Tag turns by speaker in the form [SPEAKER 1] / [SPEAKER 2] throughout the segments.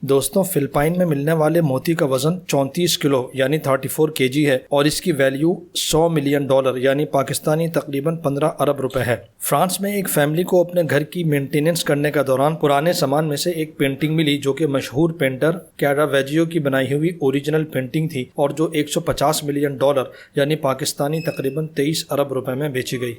[SPEAKER 1] دوستوں فلپائن میں ملنے والے موتی کا وزن 34 کلو یعنی 34 kg ہے اور اس کی ویلیو $100 ملین یعنی پاکستانی تقریباً 15 ارب روپے ہے۔ فرانس میں ایک فیملی کو اپنے گھر کی مینٹیننس کرنے کا دوران پرانے سامان میں سے ایک پینٹنگ ملی جو کہ مشہور پینٹر کیراویجیو کی بنائی ہوئی اوریجنل پینٹنگ تھی اور جو $150 ملین یعنی پاکستانی تقریباً 23 ارب روپے میں بیچی گئی۔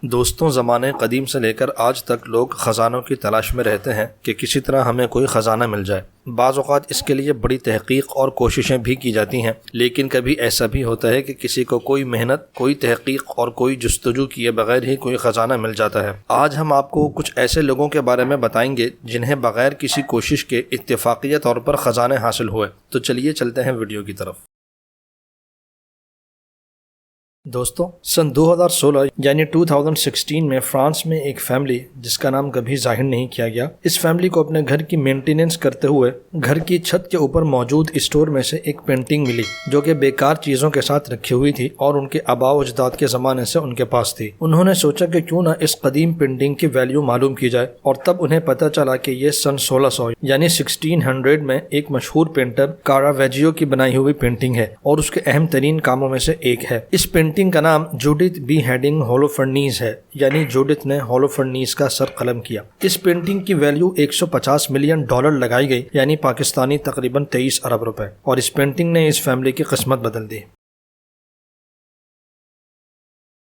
[SPEAKER 1] دوستوں زمانے قدیم سے لے کر آج تک لوگ خزانوں کی تلاش میں رہتے ہیں کہ کسی طرح ہمیں کوئی خزانہ مل جائے۔ بعض اوقات اس کے لیے بڑی تحقیق اور کوششیں بھی کی جاتی ہیں، لیکن کبھی ایسا بھی ہوتا ہے کہ کسی کو کوئی محنت، کوئی تحقیق اور کوئی جستجو کیے بغیر ہی کوئی خزانہ مل جاتا ہے۔ آج ہم آپ کو کچھ ایسے لوگوں کے بارے میں بتائیں گے جنہیں بغیر کسی کوشش کے اتفاقیہ طور پر خزانے حاصل ہوئے۔ تو چلیے چلتے ہیں ویڈیو کی طرف۔ دوستوں سن 2016 یعنی 2016 میں فرانس میں ایک فیملی جس کا نام کبھی ظاہر نہیں کیا گیا، اس فیملی کو اپنے گھر کی مینٹیننس کرتے ہوئے گھر کی چھت کے اوپر موجود اسٹور میں سے ایک پینٹنگ ملی جو کہ بیکار چیزوں کے ساتھ رکھی ہوئی تھی اور ان کے آباء و اجداد کے زمانے سے ان کے پاس تھی۔ انہوں نے سوچا کہ کیوں نہ اس قدیم پینٹنگ کی ویلیو معلوم کی جائے، اور تب انہیں پتہ چلا کہ یہ سن 1600 یعنی 1600 میں ایک مشہور پینٹر کاراویجیو کی بنائی ہوئی پینٹنگ ہے اور اس کے اہم ترین کاموں میں سے ایک ہے۔ اس پینٹنگ کا نام جوڈتھ بی ہیڈنگ ہولوفرنیز ہے، یعنی جوڈتھ نے ہولوفرنیز کا سر قلم کیا۔ اس پینٹنگ کی ویلیو $150 ملین لگائی گئی، یعنی پاکستانی تقریباً 23 ارب روپے، اور اس پینٹنگ نے اس فیملی کی قسمت بدل دی۔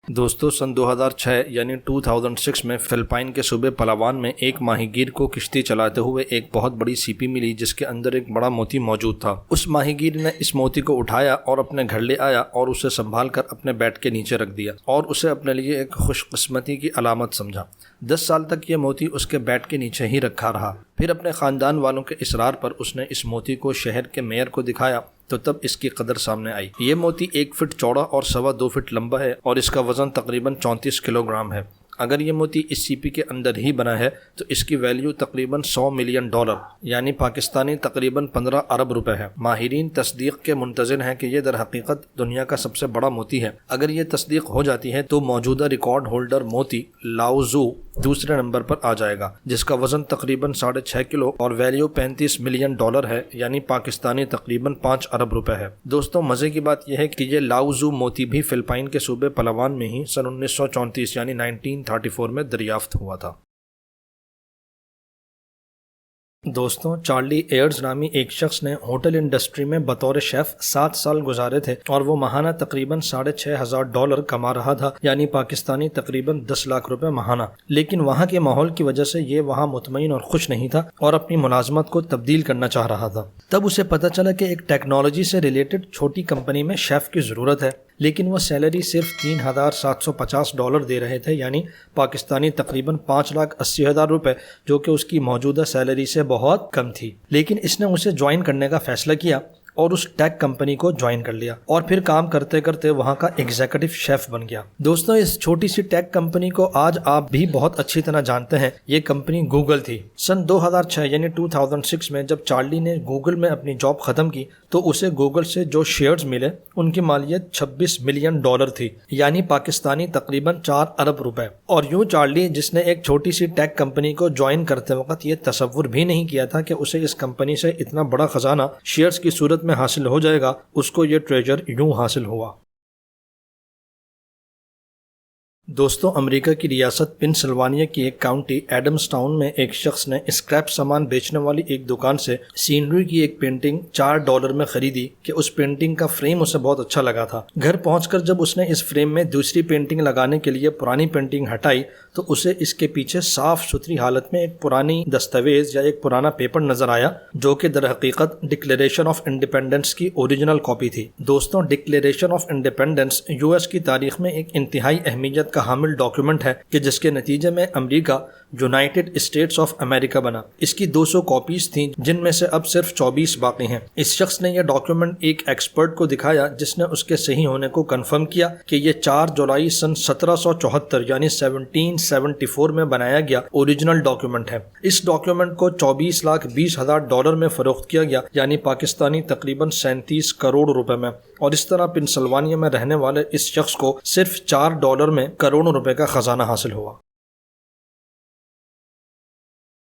[SPEAKER 1] دوستو سن 2006 یعنی 2006 میں فلپائن کے صوبے پلاوان میں ایک ماہی گیر کو کشتی چلاتے ہوئے ایک بہت بڑی سیپی ملی جس کے اندر ایک بڑا موتی موجود تھا۔ اس ماہی گیر نے اس موتی کو اٹھایا اور اپنے گھر لے آیا اور اسے سنبھال کر اپنے بیٹ کے نیچے رکھ دیا اور اسے اپنے لیے ایک خوش قسمتی کی علامت سمجھا۔ 10 سال تک یہ موتی اس کے بیٹ کے نیچے ہی رکھا رہا۔ پھر اپنے خاندان والوں کے اصرار پر اس نے اس موتی کو شہر کے میئر کو دکھایا تو تب اس کی قدر سامنے آئی۔ یہ موتی 1 فٹ چوڑا اور 2.25 فٹ لمبا ہے اور اس کا وزن تقریباً 34 کلو گرام ہے۔ اگر یہ موتی اس سیپی کے اندر ہی بنا ہے تو اس کی ویلیو تقریباً $100 ملین یعنی پاکستانی تقریباً 15 ارب روپے ہے۔ ماہرین تصدیق کے منتظر ہیں کہ یہ در حقیقت دنیا کا سب سے بڑا موتی ہے۔ اگر یہ تصدیق ہو جاتی ہے تو موجودہ ریکارڈ ہولڈر موتی لاؤزو دوسرے نمبر پر آ جائے گا جس کا وزن تقریباً 6.5 کلو اور ویلیو $35 ملین ہے، یعنی پاکستانی تقریباً 5 ارب روپے ہے۔ دوستوں مزے کی بات یہ ہے کہ یہ لاؤزو موتی بھی فلپائن کے صوبے پلاوان میں ہی سن 1934 یعنی 1934 میں دریافت ہوا تھا۔ دوستوں چارلی ایئرز نامی ایک شخص نے ہوٹل انڈسٹری میں بطور شیف 7 سال گزارے تھے اور وہ ماہانہ تقریباً $6,500 کما رہا تھا، یعنی پاکستانی تقریباً 10 لاکھ روپے ماہانہ۔ لیکن وہاں کے ماحول کی وجہ سے یہ وہاں مطمئن اور خوش نہیں تھا اور اپنی ملازمت کو تبدیل کرنا چاہ رہا تھا۔ تب اسے پتہ چلا کہ ایک ٹیکنالوجی سے ریلیٹڈ چھوٹی کمپنی میں شیف کی ضرورت ہے، لیکن وہ سیلری صرف $3,750 دے رہے تھے، یعنی پاکستانی تقریباً 5,80,000 روپے، جو کہ اس کی موجودہ سیلری سے بہت کم تھی۔ لیکن اس نے اسے جوائن کرنے کا فیصلہ کیا اور اس ٹیک کمپنی کو جوائن کر لیا اور پھر کام کرتے کرتے وہاں کا ایگزیکٹو شیف بن گیا۔ دوستوں اس چھوٹی سی ٹیک کمپنی کو آج آپ بھی بہت اچھی طرح جانتے ہیں، یہ کمپنی گوگل تھی۔ سن 2006 یعنی 2006 میں جب چارلی نے گوگل میں اپنی جاب ختم کی تو اسے گوگل سے جو شیئرز ملے ان کی مالیت $26 ملین تھی، یعنی پاکستانی تقریباً 4 ارب روپے۔ اور یوں چارلی جس نے ایک چھوٹی سی ٹیک کمپنی کو جوائن کرتے وقت یہ تصور بھی نہیں کیا تھا کہ اسے اس کمپنی سے اتنا بڑا خزانہ شیئرز کی صورت میں حاصل ہو جائے گا، اس کو یہ ٹریجر یوں حاصل ہوا۔ دوستوں امریکہ کی ریاست پنسلوانیا کی ایک کاؤنٹی ایڈمز ٹاؤن میں ایک شخص نے اسکریپ سامان بیچنے والی ایک دکان سے سینری کی ایک پینٹنگ $4 میں خریدی کہ اس پینٹنگ کا فریم اسے بہت اچھا لگا تھا۔ گھر پہنچ کر جب اس نے اس فریم میں دوسری پینٹنگ لگانے کے لیے پرانی پینٹنگ ہٹائی تو اسے اس کے پیچھے صاف ستھری حالت میں ایک پرانی دستاویز یا ایک پرانا پیپر نظر آیا جو کہ در حقیقت ڈکلیریشن آف انڈیپینڈنس کی اوریجنل کاپی تھی۔ دوستوں ڈکلیریشن آف انڈیپینڈنس US کی تاریخ میں ایک انتہائی اہمیت کا حامل ڈاکیومنٹ ہے کہ جس کے نتیجے میں امریکہ یونائٹڈ اسٹیٹس آف امریکہ بنا۔ اس کی 200 کاپیز تھیں جن میں سے اب صرف 24 باقی ہیں۔ اس شخص نے یہ ڈاکیومنٹ ایک ایکسپرٹ کو دکھایا جس نے اس کے صحیح ہونے کو کنفرم کیا کہ یہ 4 جولائی سن 1774 یعنی 1774 میں بنایا گیا اوریجنل ڈاکیومنٹ ہے۔ اس ڈاکیومنٹ کو $24,20,000 میں فروخت کیا گیا، یعنی پاکستانی تقریباً 37 کروڑ روپے میں، اور اس طرح پنسلوانیا میں رہنے والے اس شخص کو صرف $4 میں کروڑوں روپے کا خزانہ حاصل ہوا۔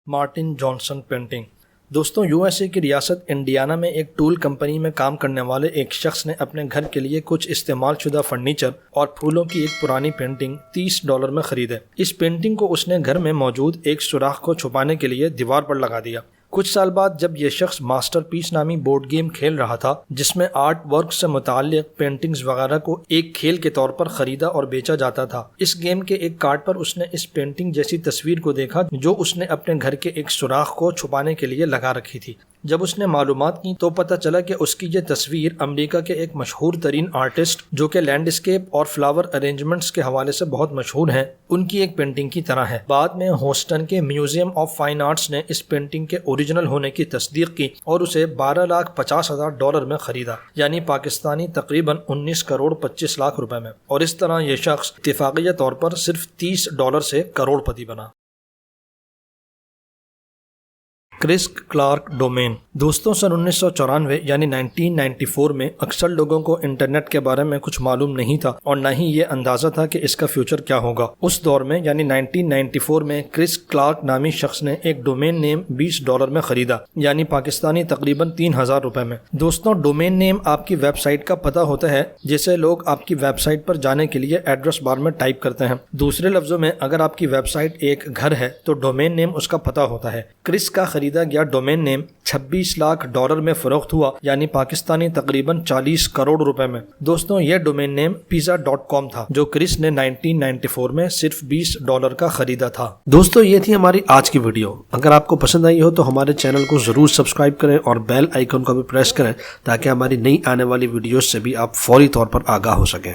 [SPEAKER 1] Martin Johnson painting. دوستوں، یو ایس اے کی ریاست انڈیانا میں ایک ٹول کمپنی میں کام کرنے والے ایک شخص نے اپنے گھر کے لیے کچھ استعمال شدہ فرنیچر اور پھولوں کی ایک پرانی پینٹنگ $30 میں خریدے۔ اس پینٹنگ کو اس نے گھر میں موجود ایک سوراخ کو چھپانے کے لیے دیوار پر لگا دیا۔ کچھ سال بعد جب یہ شخص ماسٹر پیس نامی بورڈ گیم کھیل رہا تھا جس میں آرٹ ورک سے متعلق پینٹنگز وغیرہ کو ایک کھیل کے طور پر خریدا اور بیچا جاتا تھا، اس گیم کے ایک کارڈ پر اس نے اس پینٹنگ جیسی تصویر کو دیکھا جو اس نے اپنے گھر کے ایک سوراخ کو چھپانے کے لیے لگا رکھی تھی۔ جب اس نے معلومات کی تو پتہ چلا کہ اس کی یہ تصویر امریکہ کے ایک مشہور ترین آرٹسٹ جو کہ لینڈسکیپ اور فلاور ارینجمنٹس کے حوالے سے بہت مشہور ہیں، ان کی ایک پینٹنگ کی طرح ہے۔ بعد میں ہوسٹن کے میوزیم آف فائن آرٹس نے اس پینٹنگ کے اوریجنل ہونے کی تصدیق کی اور اسے $12,50,000 میں خریدا، یعنی پاکستانی تقریباً $19,25,00,000 میں، اور اس طرح یہ شخص اتفاقیہ طور پر صرف $30 سے کروڑ پتی بنا۔ کرس کلارک ڈومین۔ دوستوں، سن 1994 یعنی 1994 میں اکثر لوگوں کو انٹرنیٹ کے بارے میں کچھ معلوم نہیں تھا اور نہ ہی یہ اندازہ تھا کہ اس کا فیوچر کیا ہوگا۔ اس دور میں یعنی 1994 میں کرس کلارک نامی شخص نے ایک ڈومین نیم $20 میں خریدا، یعنی پاکستانی تقریباً $3,000 میں۔ دوستوں، ڈومین نیم آپ کی ویب سائٹ کا پتہ ہوتا ہے جسے لوگ آپ کی ویب سائٹ پر جانے کے لیے ایڈریس بار میں ٹائپ کرتے ہیں۔ دوسرے لفظوں میں اگر آپ کی ویب سائٹ ایک گھر ہے تو ڈومین نیم اس کا پتہ ہوتا ہے۔ کرس کا خریدا گیا ڈومین نیم $26 لاکھ میں فروخت ہوا، یعنی پاکستانی تقریباً $40 کروڑ میں۔ دوستوں، یہ ڈومین نیم pizza.com تھا جو کرس نے 1994 میں صرف $20 کا خریدا تھا۔ دوستوں، یہ تھی ہماری آج کی ویڈیو۔ اگر آپ کو پسند آئی ہو تو ہمارے چینل کو ضرور سبسکرائب کریں اور بیل آئیکن کو بھی پریس کریں تاکہ ہماری نئی آنے والی ویڈیوز سے بھی آپ فوری طور پر آگاہ ہو سکیں۔